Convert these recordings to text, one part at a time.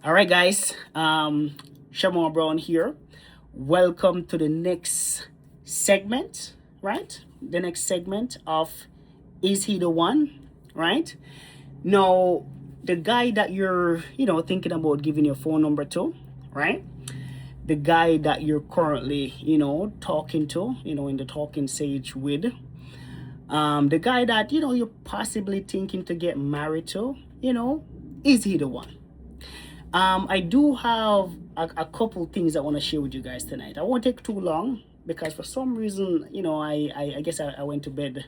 All right, guys. Shamon Brown here. Welcome to the next segment, right? The next segment of Is He the One, right? Now, the guy that you're, thinking about giving your phone number to, right? The guy that you're currently, talking to, in the talking stage with, the guy that, you're possibly thinking to get married to, is he the one? I do have a couple things I want to share with you guys tonight. I won't take too long because for some reason, I guess I went to bed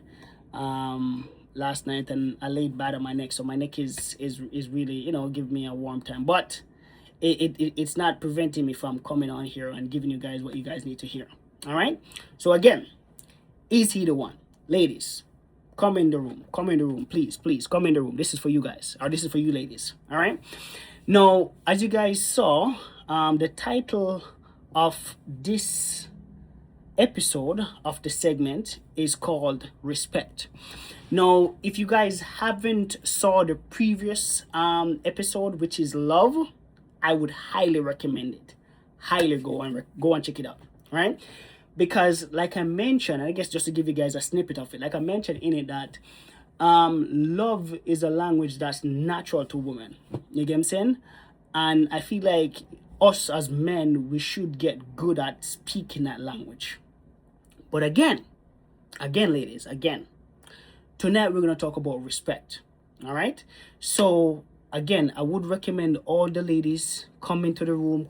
last night and I laid bad on my neck, so my neck is really give me a warm time, but it's not preventing me from coming on here and giving you guys what you guys need to hear. All right. So again, is he the one, ladies? Come in the room. Come in the room, please. Please come in the room. This is for you guys, or this is for you, ladies. All right. Now, as you guys saw, the title of this episode of the segment is called Respect. Now, if you guys haven't saw the previous episode, which is Love, I would highly recommend it. Highly go and check it out, right? Because like I mentioned, I guess just to give you guys a snippet of it, like I mentioned in it that love is a language that's natural to women. You get what I'm saying? And I feel like us as men, we should get good at speaking that language. But again, ladies, tonight we're going to talk about respect. All right? So again, I would recommend all the ladies come into the room,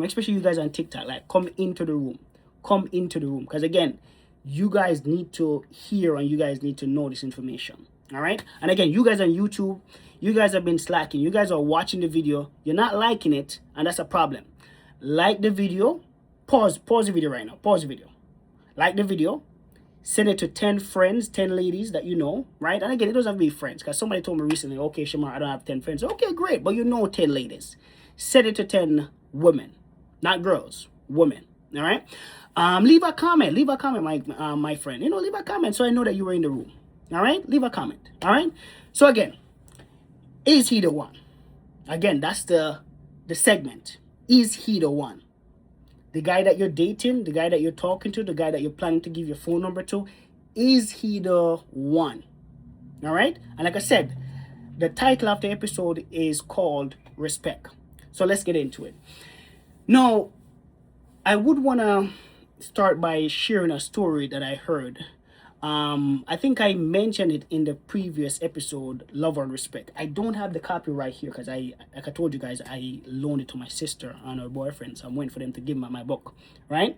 especially you guys on TikTok, like come into the room. Because again, you guys need to hear and you guys need to know this information. All right. And again, you guys on YouTube, you guys have been slacking. You guys are watching the video. You're not liking it. And that's a problem. Like the video. Pause the video right now. Pause the video. Like the video. Send it to 10 friends, 10 ladies that you know. Right. And again, it doesn't have to be friends. Because somebody told me recently, okay, Shamar, I don't have 10 friends. Okay, great. But you know 10 ladies. Send it to 10 women. Not girls. Women. All right. Leave a comment, my friend. Leave a comment so I know that you were in the room. All right, leave a comment. All right. So again, is he the one? Again, that's the segment. Is he the one? The guy that you're dating, the guy that you're talking to, the guy that you're planning to give your phone number to, is he the one? All right. And like I said, the title of the episode is called Respect. So let's get into it. Now, I would want to start by sharing a story that I heard. I think I mentioned it in the previous episode, Love and Respect. I don't have the copy right here because like I told you guys, I loaned it to my sister and her boyfriend. So I'm waiting for them to give me my book, right?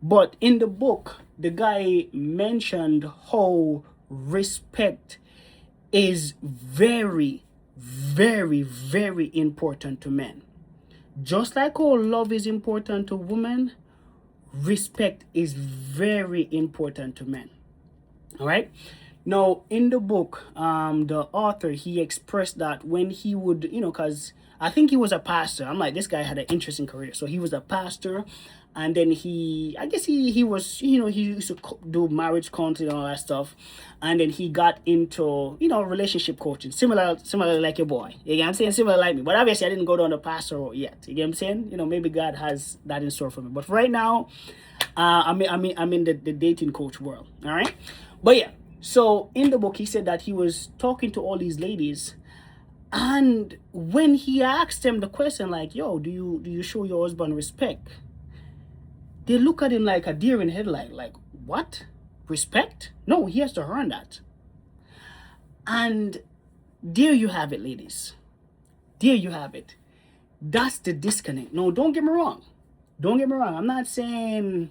But in the book, the guy mentioned how respect is very, very, very important to men. Just like how love is important to women, respect is very important to men. All right. Now, in the book, the author, he expressed that when he would, because I think he was a pastor. I'm like, this guy had an interesting career. So he was a pastor. And then I guess he was, he used to do marriage counseling and all that stuff. And then he got into, relationship coaching, similar like your boy. You get what I'm saying? Similar like me. But obviously, I didn't go down the pastor road yet. You get what I'm saying? Maybe God has that in store for me. But for right now, I'm in the dating coach world. All right. But yeah, so in the book, he said that he was talking to all these ladies. And when he asked them the question, like, yo, do you show your husband respect? They look at him like a deer in headlight, like, what? Respect? No, he has to earn that. And there you have it, ladies. There you have it. That's the disconnect. No, don't get me wrong. I'm not saying,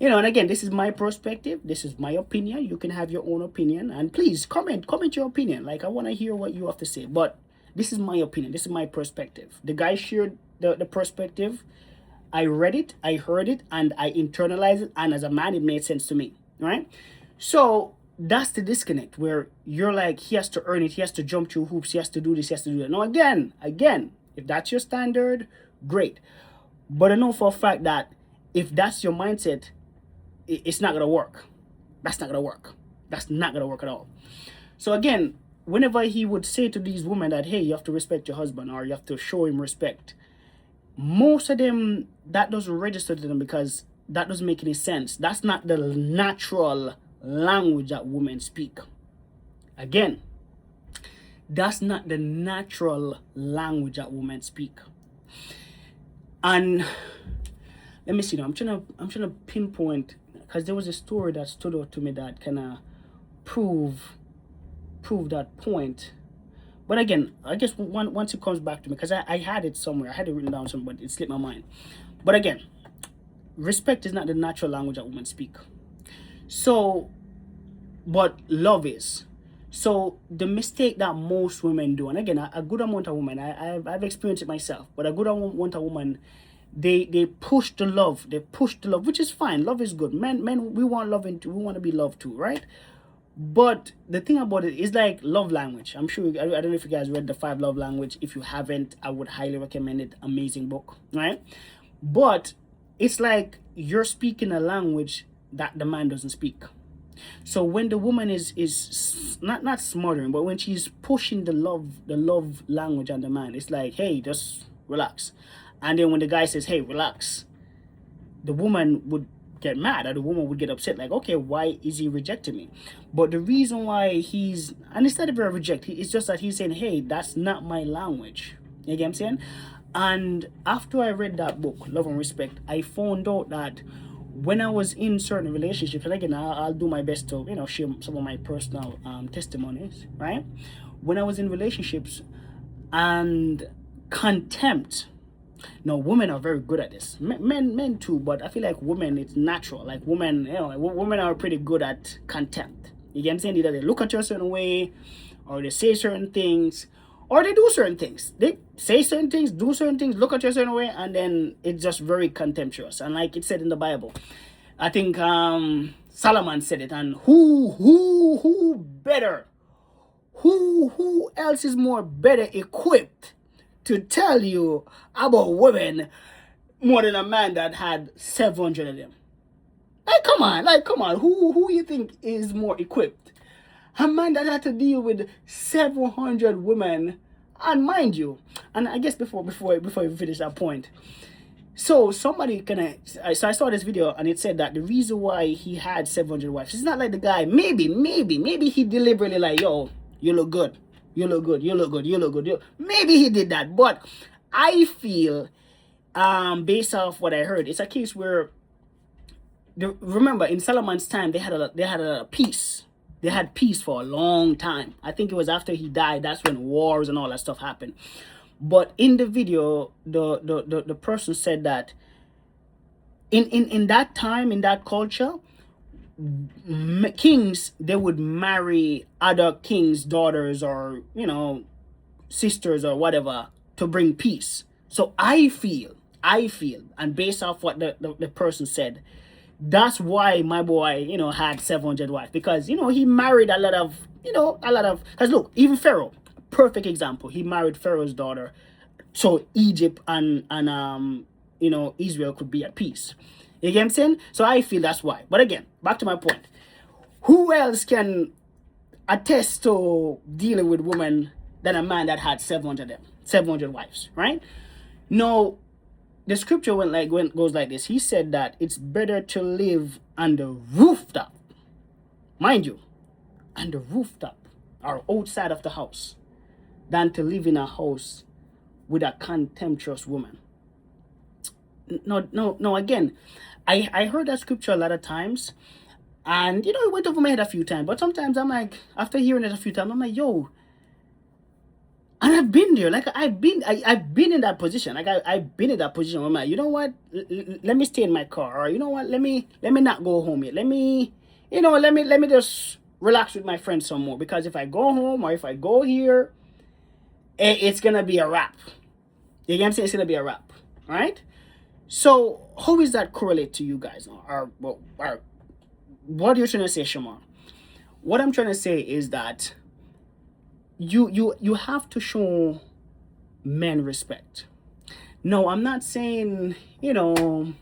and again, this is my perspective. This is my opinion. You can have your own opinion. And please comment your opinion. Like, I want to hear what you have to say. But this is my opinion. This is my perspective. The guy shared the perspective. I read it, I heard it, and I internalized it. And as a man, it made sense to me. Right? So that's the disconnect where you're like, he has to earn it. He has to jump through hoops. He has to do this. He has to do that. Now, again, if that's your standard, great. But I know for a fact that if that's your mindset, it's not going to work. That's not going to work. That's not going to work at all. So again, whenever he would say to these women that, hey, you have to respect your husband or you have to show him respect, most of them, that doesn't register to them because that doesn't make any sense. That's not the natural language that women speak. Again, that's not the natural language that women speak. And let me see now. I'm trying to pinpoint, because there was a story that stood out to me that kind of prove that point. But again, I guess once it comes back to me, because I had it somewhere, I had it written down somewhere, but it slipped my mind. But again, respect is not the natural language that women speak. So, but love is. So the mistake that most women do, and again, a good amount of women, I've experienced it myself, but a good amount of women, they push the love, which is fine. Love is good. Men, we want love, we want to be loved too, right? But the thing about it is like love language. I'm sure, I don't know if you guys read The 5 Love Language. If you haven't, I would highly recommend it. Amazing book, right? But it's like you're speaking a language that the man doesn't speak. So when the woman is not smothering, but when she's pushing the love language on the man, it's like, hey, just relax. And then when the guy says, hey, relax, the woman would get mad, or the woman would get upset, like, okay, why is he rejecting me? But the reason why and it's not even a reject, it's just that he's saying, hey, that's not my language. You get what I'm saying? And after I read that book, Love and Respect, I found out that when I was in certain relationships, and again, I'll do my best to, share some of my personal testimonies, right? When I was in relationships, and contempt. No, women are very good at this. Men too, but I feel like women, it's natural. Like women, women are pretty good at contempt. You get what I'm saying? Either they look at you a certain way, or they say certain things, or they do certain things. They say certain things, do certain things, look at you a certain way, and then it's just very contemptuous. And like it said in the Bible, I think Solomon said it. And who better? Who else is more better equipped to tell you about women more than a man that had 700 of them? Like, come on. Who you think is more equipped? A man that had to deal with 700 women, and mind you, and I guess before we finish that point, so somebody so I saw this video and it said that the reason why he had 700 wives, it's not like the guy, maybe he deliberately like, yo, you look good. Maybe he did that, but I feel, based off what I heard, it's a case where, remember in Solomon's time they had a peace. They had peace for a long time. I think it was after he died, that's when wars and all that stuff happened. But in the video, the person said that in that time, in that culture, kings, they would marry other kings' daughters, or sisters or whatever, to bring peace. So I feel, and based off what the person said, that's why my boy had 700 wives, because he married a lot of because look, even Pharaoh, perfect example, he married Pharaoh's daughter, so Egypt and Israel could be at peace. You get what I'm saying? So I feel that's why. But again, back to my point. Who else can attest to dealing with women than a man that had 700 wives, right? No, the scripture goes like this. He said that it's better to live on the rooftop, mind you, on the rooftop or outside of the house, than to live in a house with a contemptuous woman. No, again, I heard that scripture a lot of times, and it went over my head a few times, but sometimes I'm like, after hearing it a few times, I'm like, yo, and I've been there, like I've been in that position, like I've been in that position where I'm like, you know what, let me stay in my car, or you know what, let me not go home yet, let me just relax with my friends some more, because if I go home or if I go here, it's gonna be a wrap. You get what I'm saying? It's gonna be a wrap, right? So how is that correlate to you guys? Or what are you trying to say, Shamar? What I'm trying to say is that you have to show men respect. No, I'm not saying you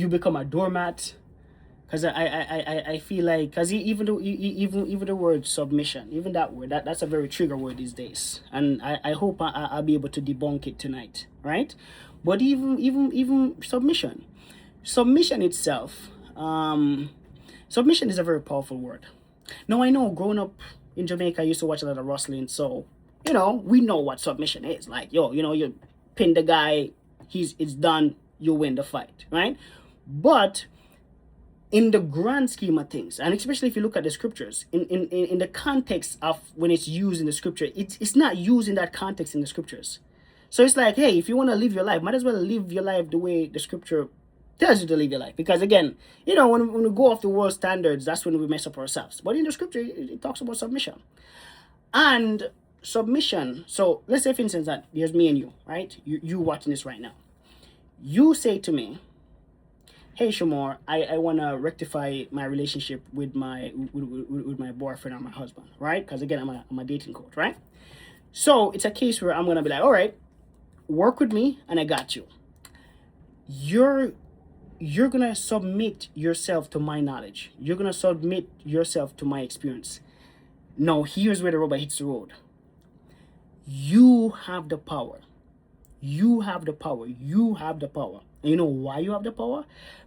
become a doormat, Because I feel like, because even the word submission, even that word, that's a very trigger word these days, and I hope I'll be able to debunk it tonight, right? But even submission itself, submission is a very powerful word. Now I know, growing up in Jamaica, I used to watch a lot of wrestling, so we know what submission is. Like, yo, you pin the guy, it's done, you win the fight, right? But in the grand scheme of things, and especially if you look at the scriptures, in the context of when it's used in the scripture, it's not used in that context in the scriptures. So it's like, hey, if you want to live your life, might as well live your life the way the scripture tells you to live your life. Because again, when we go off the world standards, that's when we mess up ourselves. But in the scripture, it talks about submission. And submission, so let's say, for instance, that here's me and you, right? You watching this right now. You say to me, hey Shamor, I want to rectify my relationship with my boyfriend or my husband, right? Because again, I'm a dating coach, right? So it's a case where I'm going to be like, all right, work with me and I got you. You're going to submit yourself to my knowledge. You're going to submit yourself to my experience. Now, here's where the rubber hits the road. You have the power. You have the power. You have the power. And you know why you have the power?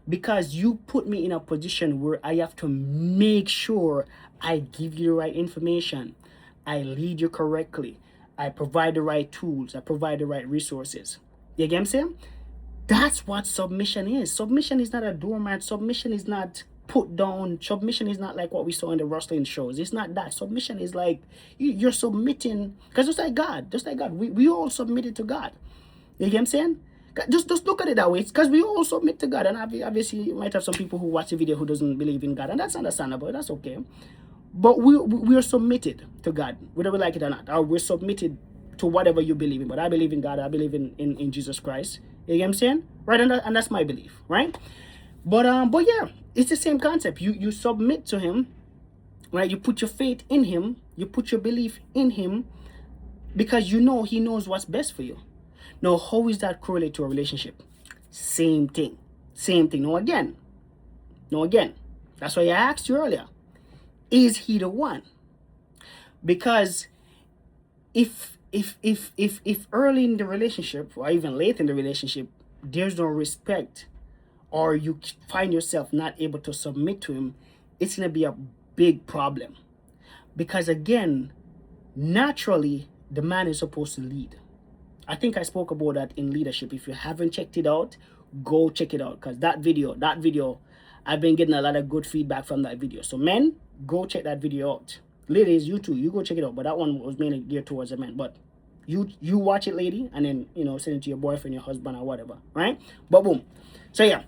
Because you put me in a position where I have to make sure I give you the right information. I lead you correctly. I provide the right tools. I provide the right resources. You get what I'm saying? That's what submission is. Submission is not a doormat. Submission is not put down. Submission is not like what we saw in the wrestling shows. It's not that. Submission is like you're submitting. Because just like God, we all submitted to God. You get what I'm saying? Just look at it that way. It's because we all submit to God. And obviously, you might have some people who watch the video who doesn't believe in God. And that's understandable. That's okay. But we are submitted to God, whether we like it or not. Or we're submitted to whatever you believe in. But I believe in God. I believe in Jesus Christ. You get what I'm saying? Right? And that's my belief. Right? But yeah, it's the same concept. You submit to Him. Right? You put your faith in Him. You put your belief in Him. Because you know He knows what's best for you. Now, how is that correlated to a relationship? Same thing. Now again. That's why I asked you earlier. Is he the one? Because if early in the relationship or even late in the relationship, there's no respect, or you find yourself not able to submit to him, it's going to be a big problem. Because again, naturally, the man is supposed to lead. I think I spoke about that in leadership. If you haven't checked it out, go check it out. Because that video, I've been getting a lot of good feedback from that video. So men, go check that video out. Ladies, you too, you go check it out. But that one was mainly geared towards the men. But you watch it, lady, and then, send it to your boyfriend, your husband, or whatever. Right? But boom. So yeah.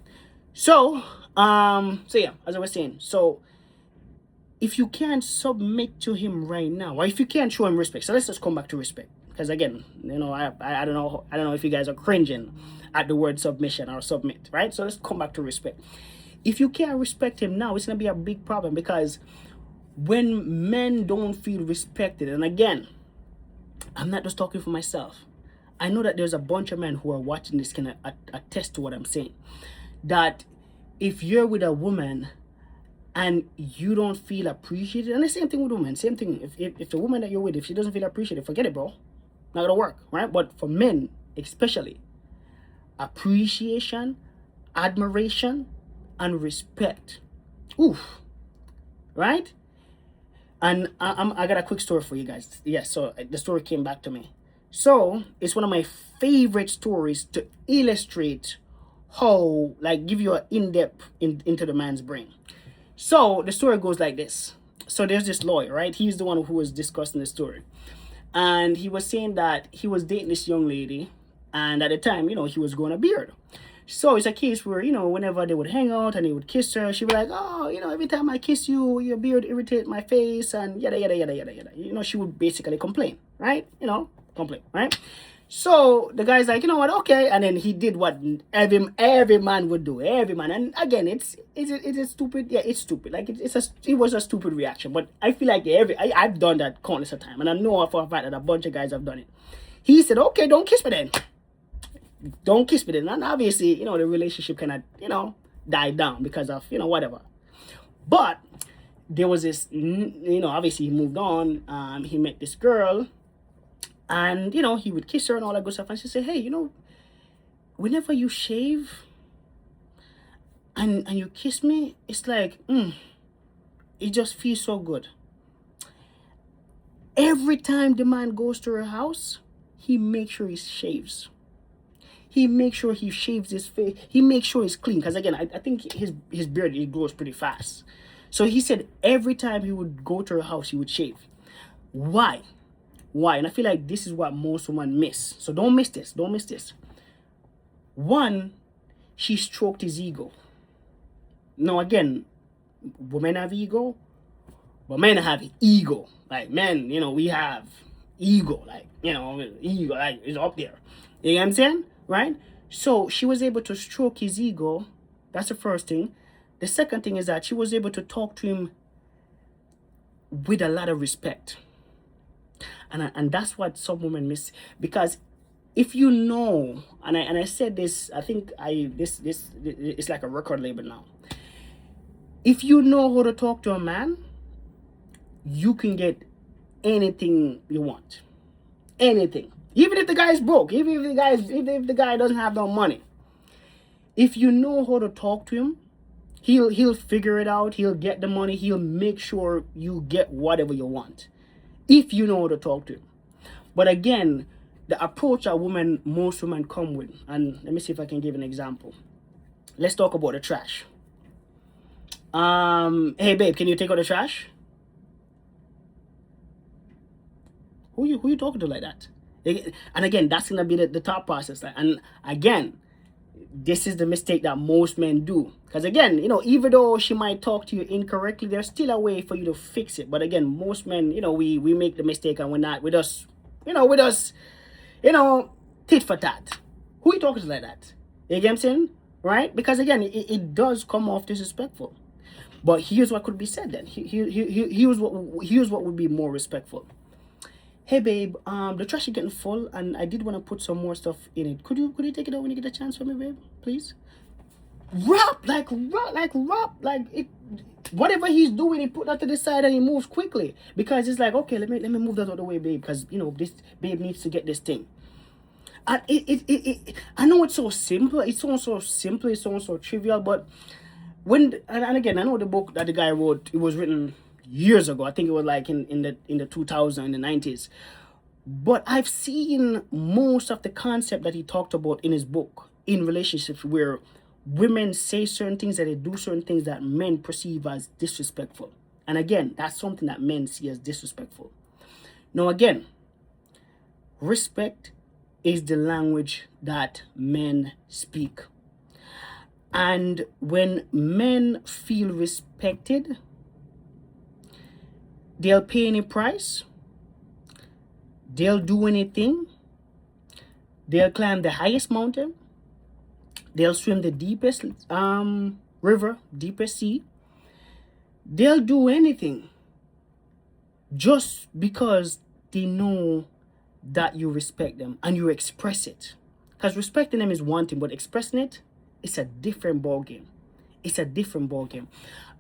So yeah, as I was saying, so if you can't submit to him right now, or if you can't show him respect, so let's just come back to respect. Because again, I don't know if you guys are cringing at the word submission or submit, right? So let's come back to respect. If you can't respect him now, it's gonna be a big problem, because when men don't feel respected, and again, I'm not just talking for myself. I know that there's a bunch of men who are watching this can attest to what I'm saying. That if you're with a woman and you don't feel appreciated, and the same thing with women, same thing. If the woman that you're with, if she doesn't feel appreciated, forget it, bro. Not gonna work, right? But for men, especially, appreciation, admiration, and respect. Oof. Right? And I got a quick story for you guys. Yes, so the story came back to me. So it's one of my favorite stories to illustrate how, like, give you an in-depth into the man's brain. So the story goes like this. So there's this lawyer, right? He's the one who was discussing the story. And he was saying that he was dating this young lady. And at the time, he was growing a beard. So it's a case where, whenever they would hang out and he would kiss her, she'd be like, oh, every time I kiss you, your beard irritates my face and yada, yada, yada, yada, yada. She would basically complain, right? Complain, right? So the guy's like, you know what, okay. And then he did what every man would do, every man. And again, it's stupid. Yeah, it's stupid. Like, it was a stupid reaction. But I feel like I've done that countless of time. And I know for a fact that a bunch of guys have done it. He said, okay, don't kiss me then. Don't kiss me then. And obviously, the relationship cannot, died down because of, whatever. But there was this, obviously he moved on. He met this girl, and he would kiss her and all that good stuff. And she said, "Hey, whenever you shave and you kiss me, it's like, it just feels so good." Every time the man goes to her house, he makes sure he shaves. He makes sure he shaves his face. He makes sure it's clean. Because again, I think his beard, it grows pretty fast. So he said every time he would go to her house, he would shave. Why? Why? And I feel like this is what most women miss. So don't miss this. Don't miss this. One, she stroked his ego. Now again, women have ego, but men have ego. Like men, we have ego. Like, ego, like, is up there. You know what I'm saying? Right? So she was able to stroke his ego. That's the first thing. The second thing is that she was able to talk to him with a lot of respect. And that's what some women miss. Because if you know, and I said this, I think this it's like a record label now. If you know how to talk to a man, you can get anything you want. Anything. Even if the guy is broke, even if the guy doesn't have no money. If you know how to talk to him, he'll figure it out, he'll get the money, he'll make sure you get whatever you want. If you know how to talk to him. But again, the approach that most women come with, and let me see if I can give an example. Let's talk about the trash. Hey babe, can you take out the trash? Who you talking to like that? And again, that's gonna be the thought process. And again, this is the mistake that most men do. Because again, even though she might talk to you incorrectly, there's still a way for you to fix it. But again, most men, we make the mistake and we're not with us, tit for tat. Who you talking to like that? You get what I'm saying? Right? Because again, it does come off disrespectful. But here's what could be said then. Here's what would be more respectful. Hey babe, the trash is getting full and I did want to put some more stuff in it. Could you take it out when you get a chance for me, babe? Please? Rap like it. Whatever he's doing, he put that to the side and he moves quickly. Because it's like, okay, let me move that out of the way, babe, because this babe needs to get this thing. And I know it's so simple, it sounds so simple, it sounds so trivial, but and again, I know the book that the guy wrote, it was written years ago. I think it was like in the 2000s, in the 90s. But I've seen most of the concept that he talked about in his book in relationships where women say certain things, that they do certain things that men perceive as disrespectful. And again, that's something that men see as disrespectful. Now again, respect is the language that men speak. And when men feel respected, they'll pay any price. They'll do anything. They'll climb the highest mountain. They'll swim the deepest river, deepest sea. They'll do anything just because they know that you respect them and you express it. Because respecting them is one thing, but expressing it, it's a different ball game. It's a different ball game.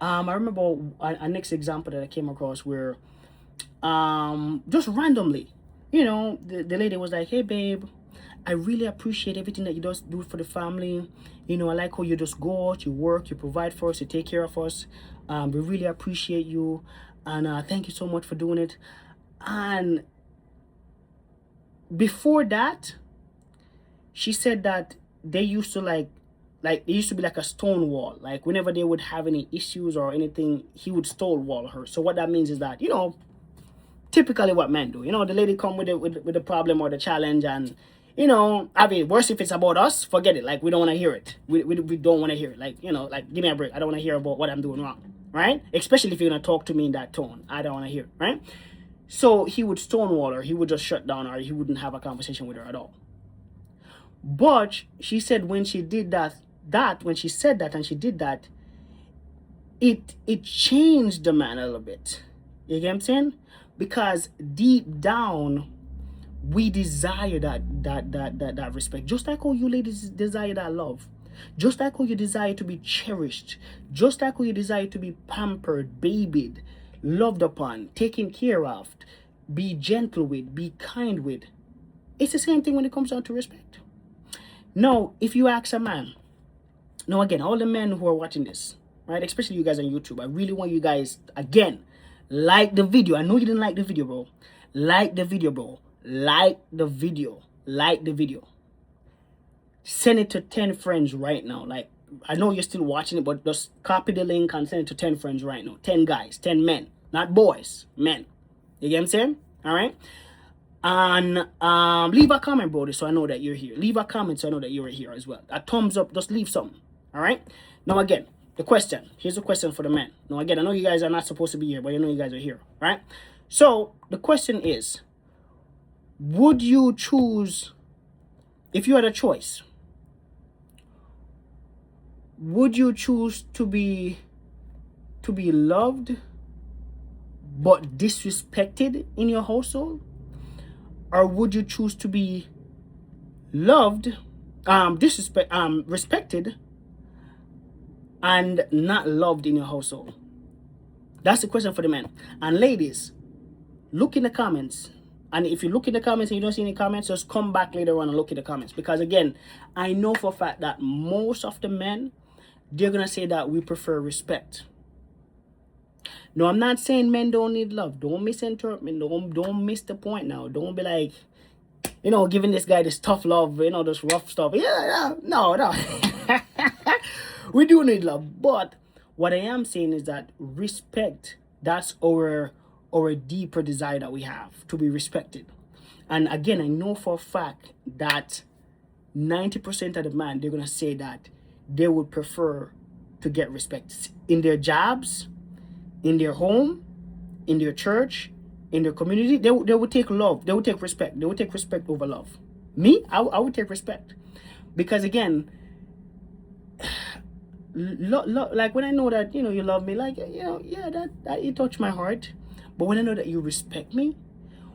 I remember a next example that I came across where just randomly, the lady was like, hey babe, I really appreciate everything that you just do for the family. I like how you just go out, you work, you provide for us, you take care of us. We really appreciate you, and thank you so much for doing it. And before that, she said that they used to like there used to be like a stone wall. Like whenever they would have any issues or anything, he would stonewall her. So what that means is that, typically what men do. The lady come with the problem or the challenge, and worse if it's about us, forget it. Like we don't want to hear it. We don't want to hear it. Like, give me a break. I don't want to hear about what I'm doing wrong. Right? Especially if you're gonna talk to me in that tone. I don't want to hear it, right? So he would stonewall her, he would just shut down her, he wouldn't have a conversation with her at all. But she said when she did that when she said that and she did that, it changed the man a little bit. You get what I'm saying? Because deep down, we desire that respect. Just like how you ladies desire that love. Just like how you desire to be cherished, just like how you desire to be pampered, babied, loved upon, taken care of, be gentle with, be kind with. It's the same thing when it comes down to respect. Now, if you ask a man, now again, all the men who are watching this, right, especially you guys on YouTube, I really want you guys, again, like the video. I know you didn't like the video, bro. Like the video, bro. Like the video. Like the video. Send it to 10 friends right now. Like, I know you're still watching it, but just copy the link and send it to 10 friends right now. 10 guys, 10 men. Not boys, men. You get what I'm saying? All right? And leave a comment, bro, so I know that you're here. Leave a comment so I know that you're here as well. A thumbs up, just leave something. All right? Now, again, the question. Here's the question for the men. Now, again, I know you guys are not supposed to be here, but I know you guys are here. Right? So, the question is, would you choose, if you had a choice, would you choose to be loved but disrespected in your household? Or would you choose to be loved, respected, and not loved in your household? That's the question for the men. And ladies, look in the comments. And if you look in the comments and you don't see any comments, just come back later on and look in the comments. Because again, I know for a fact that most of the men, they're going to say that we prefer respect. No, I'm not saying men don't need love. Don't misinterpret me. Don't miss the point now. Don't be like, giving this guy this tough love, this rough stuff. Yeah, no. We do need love. But what I am saying is that respect, that's our deeper desire that we have, to be respected. And again, I know for a fact that 90% of the men, they're going to say that they would prefer to get respect in their jobs, in their home, in their church, in their community. They would take love. They would take respect. They would take respect over love. Me, I would take respect. Because again, like when I know that, you love me, like, yeah, that it touched my heart. But when I know that you respect me,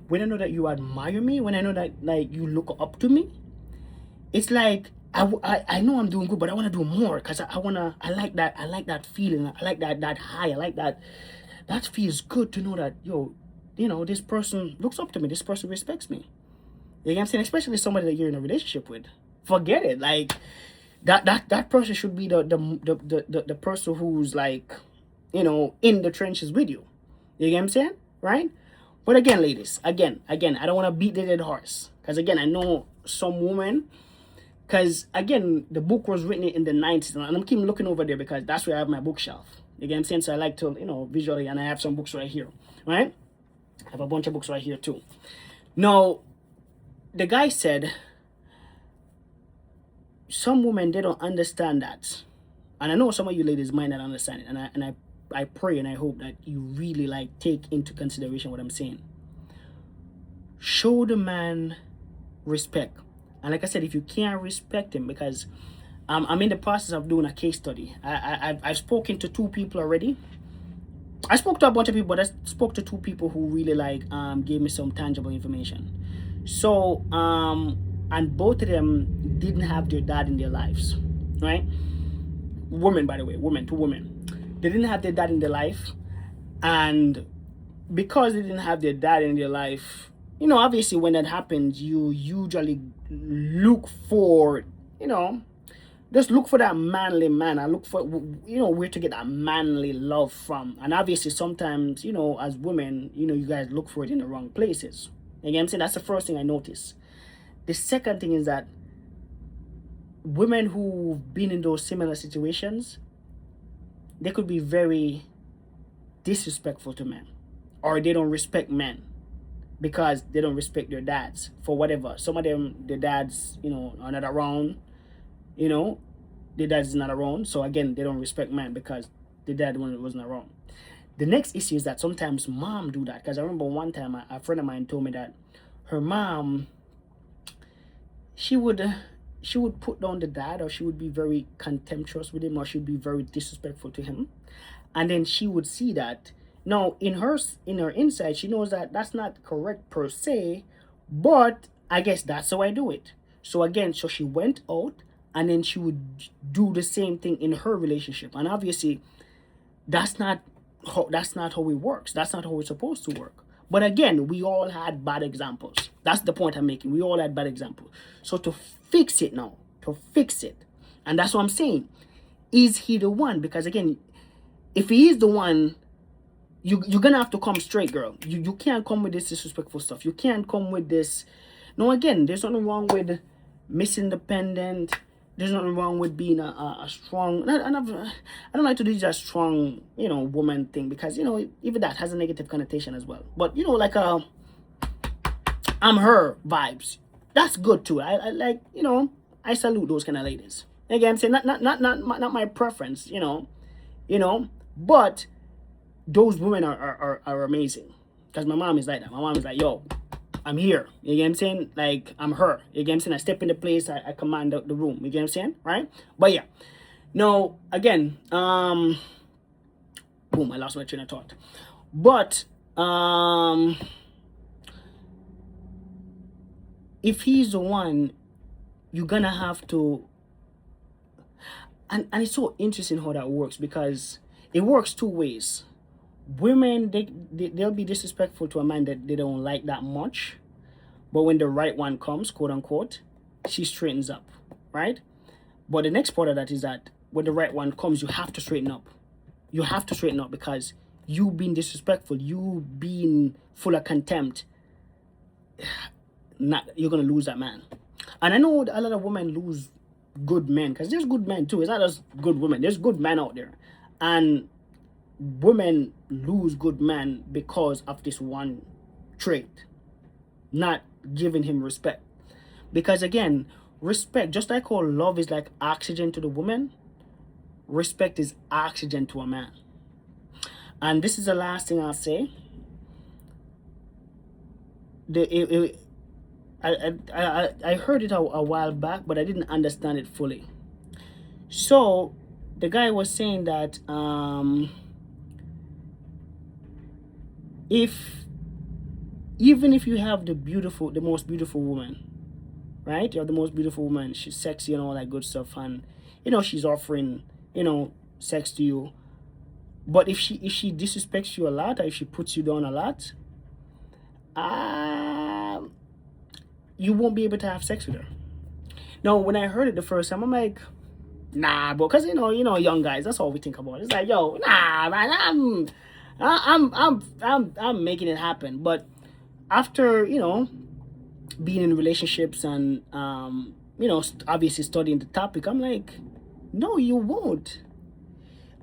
when I know that you admire me, when I know that, like, you look up to me, it's like, I know I'm doing good, but I want to do more, because I like that feeling. I like that high. I like that feels good to know that, this person looks up to me. This person respects me. You know what I'm saying? Especially somebody that you're in a relationship with. Forget it. Like, that person should be the person who's, like, in the trenches with you. You get what I'm saying? Right? But again, ladies, again, I don't want to beat the dead horse. Because again, I know some women. Because, again, the book was written in the 90s. And I'm keep looking over there because that's where I have my bookshelf. You get what I'm saying? So I like to, visually. And I have some books right here. Right? I have a bunch of books right here, too. Now, the guy said, some women, they don't understand that. And I know some of you ladies might not understand it. And I pray and I hope that you really, like, take into consideration what I'm saying. Show the man respect. And like I said, if you can't respect him, because I'm in the process of doing a case study. I've spoken to 2 people already. I spoke to a bunch of people, but I spoke to 2 people who really, like, gave me some tangible information. So, and both of them didn't have their dad in their lives, right? Women, by the way, 2 women. They didn't have their dad in their life. And because they didn't have their dad in their life, obviously when that happens, you usually look for, just look for that manly man. I look for, where to get that manly love from. And obviously sometimes, as women, you guys look for it in the wrong places. You get what I'm saying? That's the first thing I noticed. The second thing is that women who've been in those similar situations, they could be very disrespectful to men. Or they don't respect men. Because they don't respect their dads for whatever. Some of them, their dads, are not around. Their dads is not around. So again, they don't respect men because the dad wasn't around. The next issue is that sometimes mom do that. Because I remember one time a friend of mine told me that her mom, she would put down the dad, or she would be very contemptuous with him, or she would be very disrespectful to him. And then she would see that. Now, in her inside, she knows that that's not correct per se, but I guess that's how I do it. So again, so she went out and then she would do the same thing in her relationship. And obviously, that's not how it works. That's not how it's supposed to work. But again, we all had bad examples. That's the point I'm making. We all had bad examples. So to fix it now, and that's what I'm saying. Is he the one? Because again, if he is the one, you're gonna have to come straight, girl. You can't come with this disrespectful stuff. You can't come with this. No, again, there's nothing wrong with Miss Independent. There's nothing wrong with being a strong. I don't like to do a strong, woman thing, because even that has a negative connotation as well. But like I'm her vibes. That's good too. I like, I salute those kind of ladies. Again, say not my preference, but those women are amazing. Because my mom is like that. My mom is like, yo, I'm here. You get what I'm saying? Like, I'm her. You get what I'm saying? I step in the place, I command the room. You get what I'm saying? Right? But yeah. No, again, boom, I lost my train of thought. But if he's the one, you're gonna have to, and it's so interesting how that works, because it works two ways. Women, they'll be disrespectful to a man that they don't like that much, but when the right one comes, quote unquote, she straightens up, right? But the next part of that is that when the right one comes, you have to straighten up. You have to straighten up, because you being disrespectful, you being full of contempt, you're gonna lose that man. And I know a lot of women lose good men, because there's good men too. It's not just good women. There's good men out there, and women lose good men because of this one trait, not giving him respect. Because again, respect, just like how love is like oxygen to the woman, respect is oxygen to a man. And this is the last thing I'll say. I heard it a while back, but I didn't understand it fully. So the guy was saying that even if you have the most beautiful woman, right? You have the most beautiful woman, she's sexy and all that good stuff, and she's offering, sex to you. But if she disrespects you a lot, or if she puts you down a lot, you won't be able to have sex with her. Now, when I heard it the first time, I'm like, nah, bro, because young guys, that's all we think about. It's like, yo, nah, man, I'm making it happen. But after being in relationships and obviously studying the topic, I'm like, no, you won't.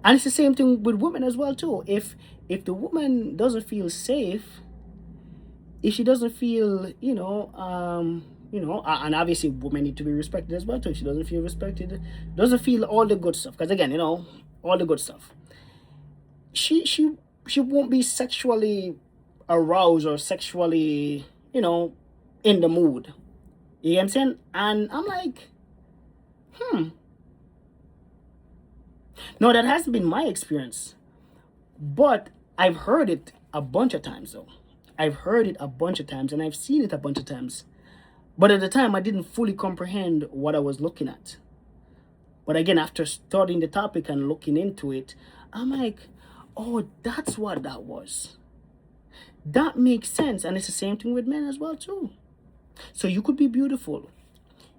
And it's the same thing with women as well too. If the woman doesn't feel safe, if she doesn't feel and obviously women need to be respected as well too. If she doesn't feel respected, doesn't feel all the good stuff, because again, all the good stuff, she won't be sexually aroused or sexually in the mood. You know what I'm saying? And I'm like, no, that hasn't been my experience, but I've heard it a bunch of times though. I've heard it a bunch of times, and I've seen it a bunch of times. But at the time, I didn't fully comprehend what I was looking at. But again, after studying the topic and looking into it, I'm like, oh, that's what that was. That makes sense. And it's the same thing with men as well too. So you could be beautiful.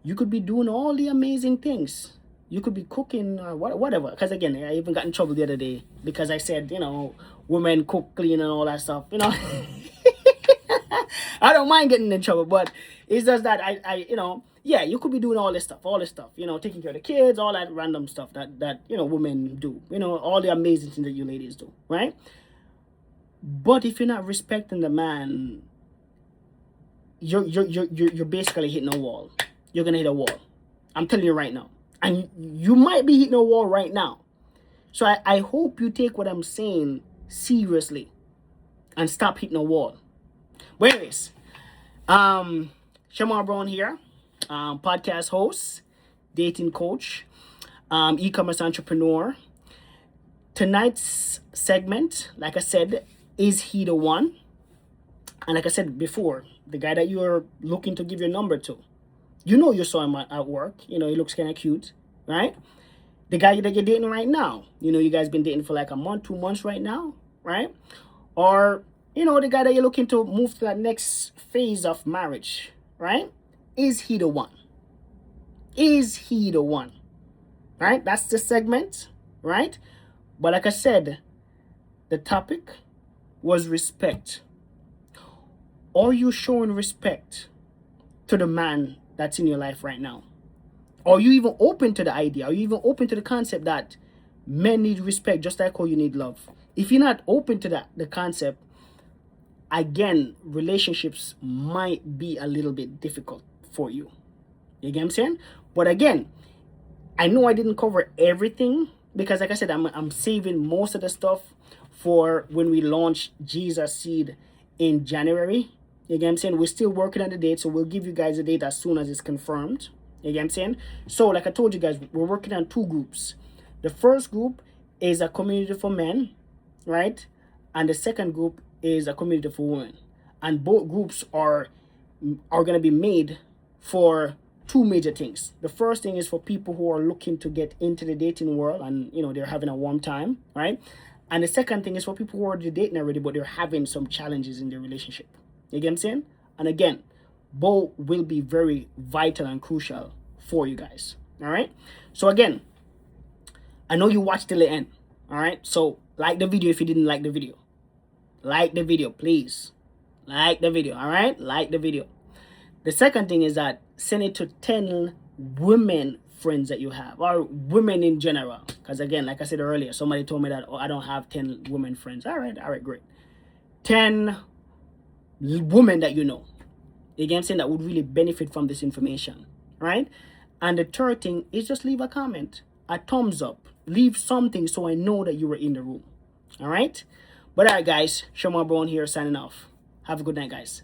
You could be doing all the amazing things. You could be cooking or whatever. Because again, I even got in trouble the other day because I said, women cook, clean and all that stuff, I don't mind getting in trouble, but it's just that yeah, you could be doing all this stuff, taking care of the kids, all that random stuff that women do, all the amazing things that you ladies do, right? But if you're not respecting the man, you're basically hitting a wall. You're gonna hit a wall. I'm telling you right now, and you might be hitting a wall right now. So I hope you take what I'm saying seriously and stop hitting a wall. But anyways, Shamar Brown here, podcast host, dating coach, e-commerce entrepreneur. Tonight's segment, like I said, is he the one? And like I said before, the guy that you're looking to give your number to, You know you saw him at work. You know, he looks kind of cute, right? The guy that you're dating right now, you know, you guys been dating for like a month, 2 months right now, right? Or, you know, the guy that you're looking to move to that next phase of marriage, right? Is he the one? Is he the one? Right? That's the segment, right? But like I said, the topic was respect. Are you showing respect to the man that's in your life right now? Are you even open to the idea? Are you even open to the concept that men need respect just like how you need love? If you're not open to the concept, again, relationships might be a little bit difficult for you. You get what I'm saying? But again, I know I didn't cover everything because, like I said, I'm saving most of the stuff for when we launch Jesus Seed in January. You get what I'm saying? We're still working on the date, so we'll give you guys a date as soon as it's confirmed. You get what I'm saying? So, like I told you guys, we're working on 2 groups. The first group is a community for men, right? And the second group is a community for women. And both groups are going to be made for 2 major things. The first thing is for people who are looking to get into the dating world and, you know, they're having a warm time, right? And the second thing is for people who are dating already, but they're having some challenges in their relationship. You get what I'm saying? And again, both will be very vital and crucial for you guys. All right. So again, I know you watched till the end. All right. So like the video if you didn't like the video. Like the video, please. Like the video. All right. Like the video. The second thing is that send it to 10 women friends that you have, or women in general. Because again, like I said earlier, somebody told me that, oh, I don't have 10 women friends. All right, great. 10 women that you know. Again, I'm saying that would really benefit from this information, right? And the third thing is just leave a comment, a thumbs up, leave something so I know that you were in the room. All right? But all right, guys, Shamar Brown here signing off. Have a good night, guys.